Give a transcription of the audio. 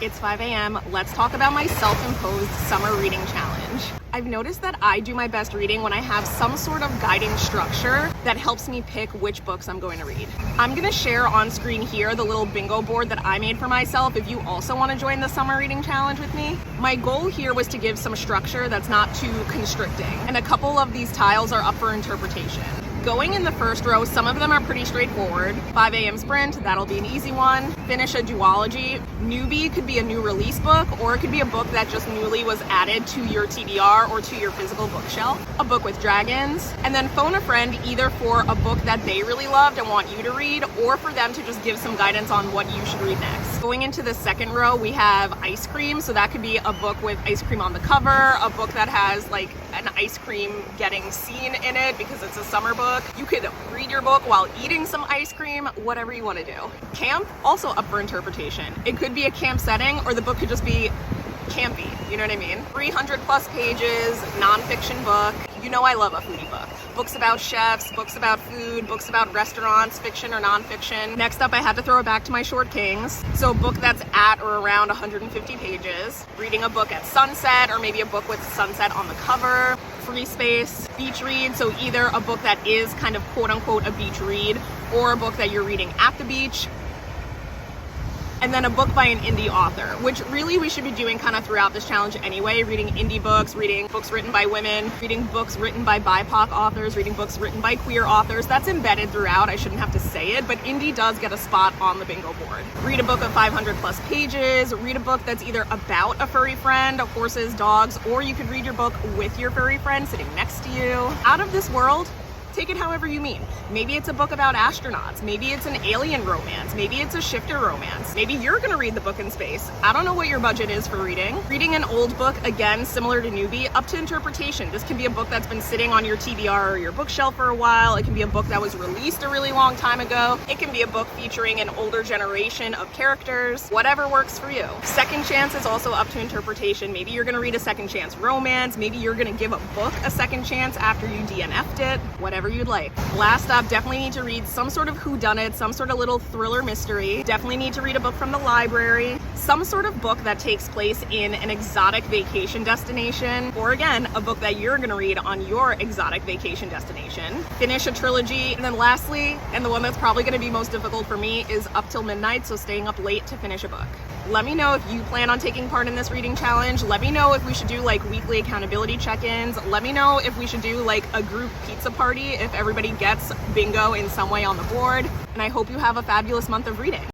It's 5 a.m. Let's talk about my self-imposed summer reading challenge. I've noticed that I do my best reading when I have some sort of guiding structure that helps me pick which books I'm going to read. I'm going to share on screen here the little bingo board that I made for myself if you also want to join the summer reading challenge with me. My goal here was to give some structure that's not too constricting, and a couple of these tiles are up for interpretation. Going in the first row, some of them are pretty straightforward. 5 a.m. sprint, that'll be an easy one. Finish a duology. Newbie could be a new release book, or it could be a book that just newly was added to your TBR or to your physical bookshelf. A book with dragons. And then phone a friend either for a book that they really loved and want you to read, or for them to just give some guidance on what you should read next. Going into the second row, we have ice cream. So that could be a book with ice cream on the cover, a book that has like an ice cream getting scene in it because it's a summer book. You could read your book while eating some ice cream, whatever you want to do. Camp, also up for interpretation. It could be a camp setting, or the book could just be campy, you know what I mean? 300 plus pages, nonfiction book. You know I love a foodie book. Books about chefs, books about food, books about restaurants, fiction or nonfiction. Next up, I had to throw it back to my short kings. So a book that's at or around 150 pages. Reading a book at sunset, or maybe a book with sunset on the cover. Free space, beach read, so either a book that is kind of quote unquote a beach read, or a book that you're reading at the beach. And then a book by an indie author, which really we should be doing kind of throughout this challenge anyway, reading indie books, reading books written by women, reading books written by BIPOC authors, reading books written by queer authors. That's embedded throughout, I shouldn't have to say it, but indie does get a spot on the bingo board. Read a book of 500 plus pages, read a book that's either about a furry friend, horses, dogs, or you could read your book with your furry friend sitting next to you. Out of this world, take it however you mean. Maybe it's a book about astronauts. Maybe it's an alien romance. Maybe it's a shifter romance. Maybe you're gonna read the book in space. I don't know what your budget is for reading. Reading an old book, again, similar to Newbie, up to interpretation. This can be a book that's been sitting on your TBR or your bookshelf for a while. It can be a book that was released a really long time ago. It can be a book featuring an older generation of characters. Whatever works for you. Second chance is also up to interpretation. Maybe you're gonna read a second chance romance. Maybe you're gonna give a book a second chance after you DNF'd it. Whatever you'd like. Last up, definitely need to read some sort of whodunit, some sort of little thriller mystery. Definitely need to read a book from the library, some sort of book that takes place in an exotic vacation destination, or again, a book that you're gonna read on your exotic vacation destination. Finish a trilogy, and then lastly, and the one that's probably gonna be most difficult for me, is up till midnight, so staying up late to finish a book. Let me know if you plan on taking part in this reading challenge. Let me know if we should do like weekly accountability check-ins. Let me know if we should do like a group pizza party if everybody gets bingo in some way on the board. And I hope you have a fabulous month of reading.